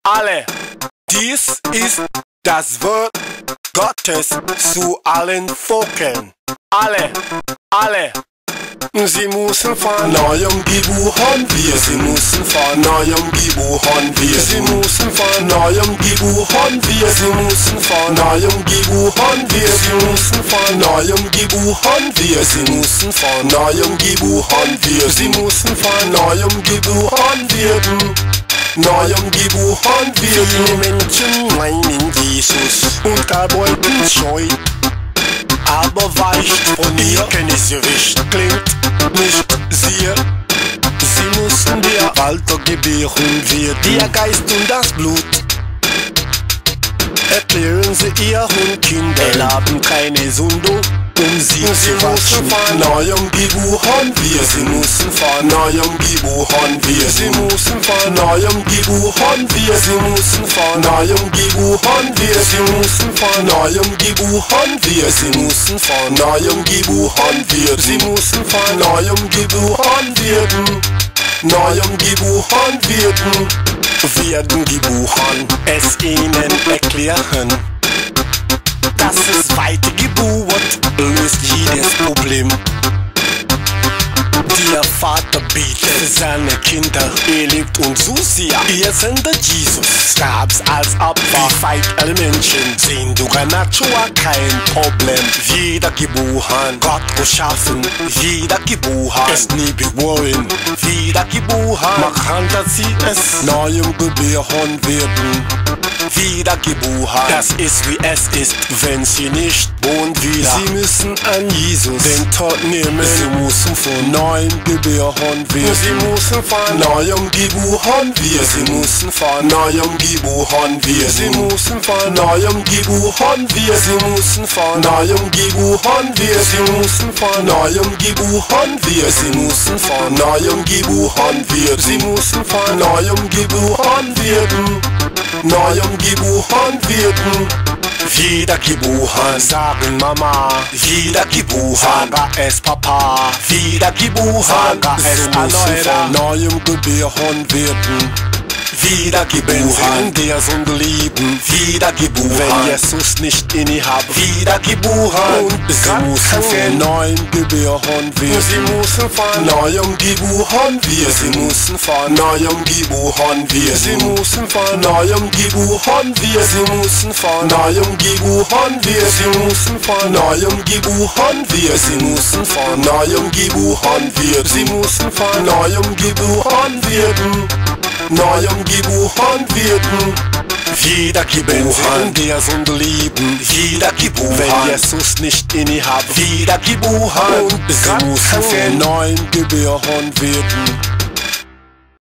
alle. Dies ist das Wort Gottes zu allen Völkern. Alle. Sie müssen von neuem geboren wir. Sie müssen von neuem geboren wir. Sie müssen von neuem geboren wir. Sie müssen von neuem geboren wir. Sie müssen von neuem geboren wir. Sie müssen von neuem geboren wir. Sie müssen von neuem geboren werden. Neuem geboren wird. Viele Menschen meinen Jesus und arbeiten scheu, aber weicht von ihr Kenntnisgewicht klingt nicht sehr. Sie müssen der Walter gebären wird, der Geist und das Blut. Erklären Sie Ihren Kindern, haben keine Sünde, sie müssen von neuem geboren wir. Sie müssen von neuem geboren wir. Sie müssen von neuem geboren wir. Sie müssen von neuem geboren wir. Sie müssen von neuem geboren wir. Sie müssen von neuem geboren wir. Sie müssen von neuem geboren werden. Neuem geboren werden geboren, es ihnen erklären. Das ist weite Geburt, löst jedes Problem. Der Vater bietet seine Kinder, er liebt uns so sehr. Ihr sendet Jesus, gab's als Opfer. Fight alle Menschen, sind durch eine Natur kein Problem. Jeder geboren, Gott geschaffen, jeder geboren, ist nie geboren. Jeder geboren, machen, dass sie es neuem geboren werden. Wieder geboren, das ist wie es ist, wenn sie nicht wohnen wieder. Sie müssen an Jesus den Tod nehmen, sie müssen von neuem geboren werden. Sie müssen von neuem geboren werden. Sie müssen von neuem geboren werden. Sie müssen von neuem geboren werden. Sie müssen von neuem geboren werden. Sie müssen von neuem geboren werden. Sie müssen von neuem geboren werden. Sie müssen von neuem geboren werden. Neuem geboren werden. Wieder geboren, sagen Mama. Wieder geboren, Vater es Papa. Wieder geboren, Vater es Erneuer. Neuem geboren werden. Wieder geboren, der Sünde lieben. Wieder geboren, wenn Jesus nicht in ihr habt. Wieder geboren, und sie müssen von neuem geboren werden. Sie müssen von neuem geboren werden. Sie müssen von neuem geboren werden. Sie müssen von neuem geboren werden. Sie müssen von neuem geboren werden. Sie müssen von neuem geboren werden. Sie müssen von neuem geboren werden. Sie müssen von neuem geboren werden. Neuem geboren werden. Wieder geboren, der Sünde lieben. Wieder geboren, wenn Jesus nicht in ihr habt. Wieder geboren, und sie müssen von neuem geboren werden.